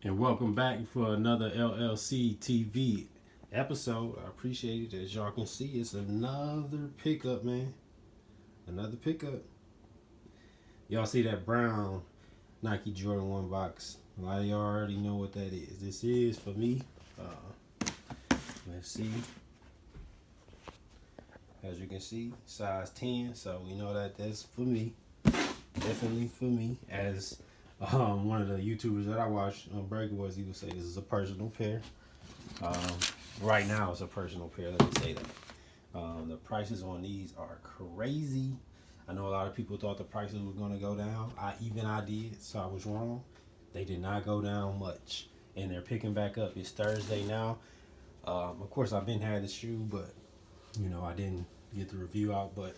And welcome back for another LLC TV episode. I appreciate it. As y'all can see, it's another pickup, man. Another pickup. Y'all see that brown Nike Jordan 1 box? A lot of y'all already know what that is. This is for me. Let's see. As you can see, size 10. So we know that that's for me. Definitely for me. As one of the YouTubers that I watch on Breaker Boys, he would say this is a personal pair. Right now it's a personal pair, let me say that. The prices on these are crazy. I know a lot of people thought the prices were going to go down. I did, so I was wrong. They did not go down much, and they're picking back up. It's Thursday now. Of course, I've been had the shoe, but you know I didn't get the review out. But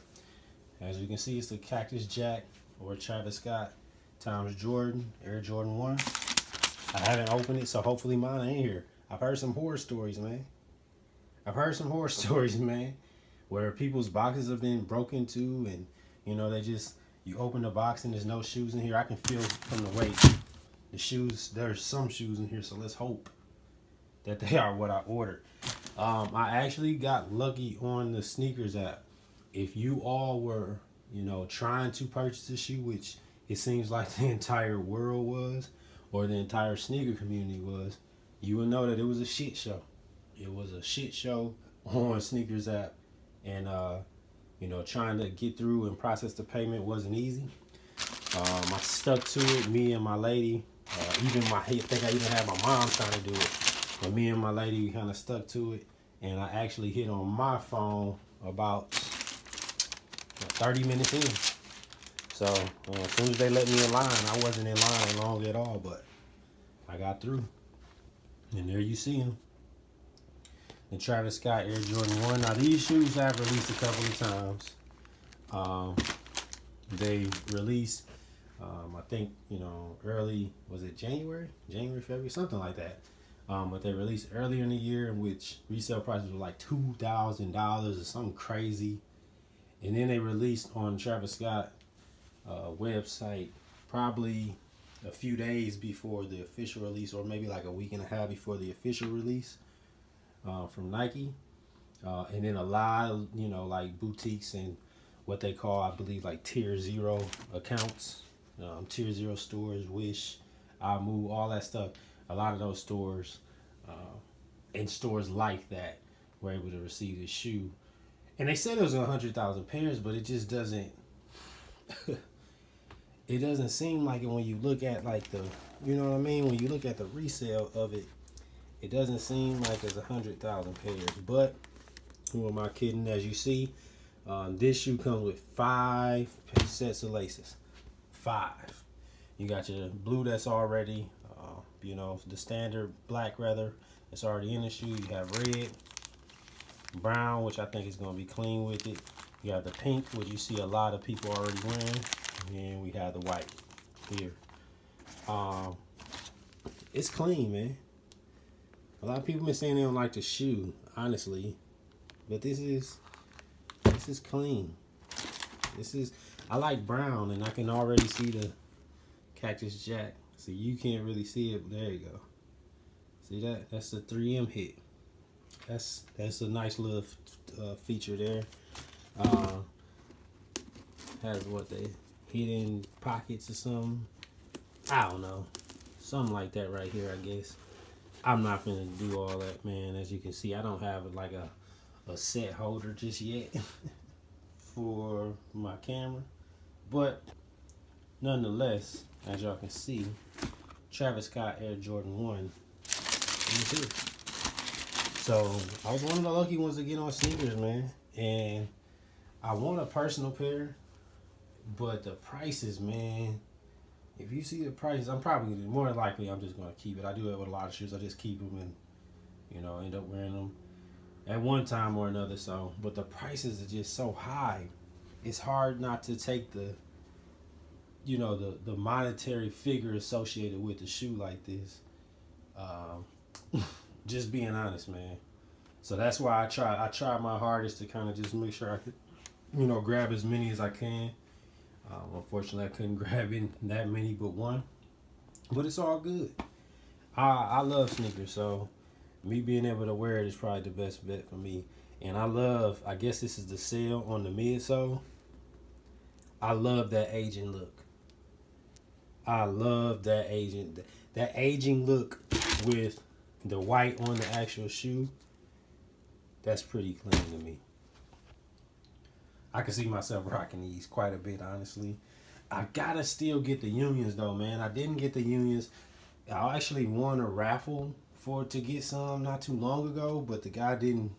as you can see, it's the Cactus Jack or Travis Scott times Jordan, Air Jordan 1. I haven't opened it, so hopefully mine ain't here. I've heard some horror stories, man. Where people's boxes have been broken into, and you know, you open the box and there's no shoes in here. I can feel from the weight, the shoes, there's some shoes in here, so let's hope that they are what I ordered. I actually got lucky on the sneakers app. If you all were, you know, trying to purchase a shoe, which it seems like the entire world was, or the entire sneaker community was, you will know that it was a shit show. It was a shit show on sneakers app, and you know, trying to get through and process the payment wasn't easy. I stuck to it. Me and my lady, I think I even had my mom trying to do it, but me and my lady kind of stuck to it, and I actually hit on my phone about 30 minutes in. So as soon as they let me in line, I wasn't in line long at all, but I got through. And there you see them. The Travis Scott Air Jordan 1. Now these shoes have released a couple of times. They released, I think, you know, early, was it January, February, something like that. But they released earlier in the year, in which resale prices were like $2,000 or something crazy. And then they released on Travis Scott website probably a few days before the official release, or maybe like a week and a half before the official release from Nike. And then a lot of, you know, like boutiques and what they call, I believe, like tier 0 accounts, tier 0 stores, Wish, iMove, all that stuff. A lot of those stores and stores like that were able to receive this shoe. And they said it was 100,000 pairs, but it just doesn't it doesn't seem like it when you look at like the, you know what I mean, when you look at the resale of it, it doesn't seem like it's 100,000 pairs. But who am I kidding? As you see, this shoe comes with 5 sets of laces. 5. You got your blue that's already, you know, the standard black rather, that's already in the shoe. You have red, brown, which I think is going to be clean with it. You have the pink, which you see a lot of people already wearing. And we have the white here. It's clean, man. A lot of people been saying they don't like the shoe, honestly, but this is clean. I like brown, and I can already see the Cactus Jack. See, you can't really see it, but there you go. See that? That's the 3M hit. That's a nice little feature there. Has what they hidden pockets or something. I don't know. Something like that right here, I guess. I'm not gonna do all that, man. As you can see, I don't have like a set holder just yet for my camera. But nonetheless, as y'all can see, Travis Scott Air Jordan 1 is here. So I was one of the lucky ones to get on sneakers, man. And I want a personal pair, but the prices, man, if you see the prices, I'm probably, more than likely, I'm just going to keep it. I do it with a lot of shoes. I just keep them and, you know, end up wearing them at one time or another. So, but the prices are just so high. It's hard not to take the, you know, the monetary figure associated with the shoe like this. Just being honest, man. So that's why I try my hardest to kind of just make sure I could, you know, grab as many as I can. Unfortunately, I couldn't grab in that many but one. But it's all good. I love sneakers, so me being able to wear it is probably the best bet for me. And I guess this is the sale on the midsole. I love that aging look. I love that aging look with the white on the actual shoe. That's pretty clean to me. I can see myself rocking these quite a bit, honestly. I gotta still get the unions though, man. I didn't get the unions. I actually won a raffle to get some not too long ago, but the guy didn't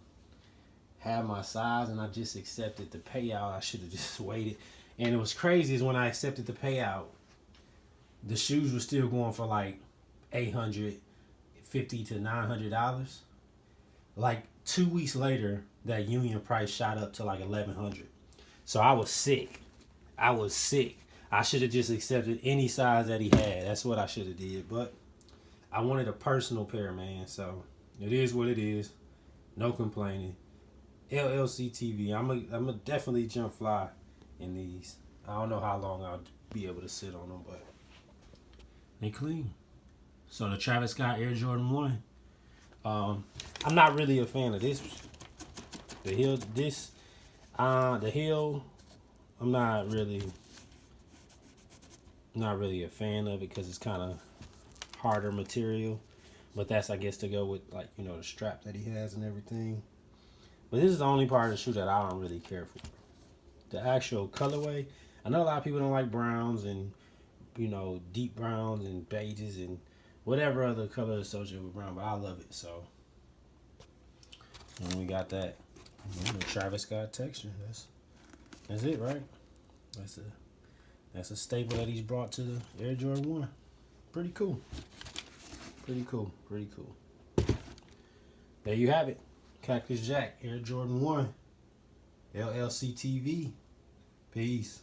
have my size, and I just accepted the payout. I should have just waited. And it was crazy is when I accepted the payout, the shoes were still going for like $850 to $900. Like 2 weeks later, that union price shot up to like $1,100. So I was sick. I should have just accepted any size that he had. That's what I should have did. But I wanted a personal pair, man. So it is what it is. No complaining. LLC TV. I'm a definitely jump fly in these. I don't know how long I'll be able to sit on them, but they clean. So the Travis Scott Air Jordan 1. I'm not really a fan of this. The heel, I'm not really a fan of it because it's kind of harder material. But that's, I guess, to go with, like, you know, the strap that he has and everything. But this is the only part of the shoe that I don't really care for. The actual colorway. I know a lot of people don't like browns and, you know, deep browns and beiges and whatever other color associated with brown, but I love it. So, and we got that, you know, Travis Scott texture. That's it, right? That's a staple that he's brought to the Air Jordan 1. Pretty cool. There you have it. Cactus Jack Air Jordan 1. LLC TV. Peace.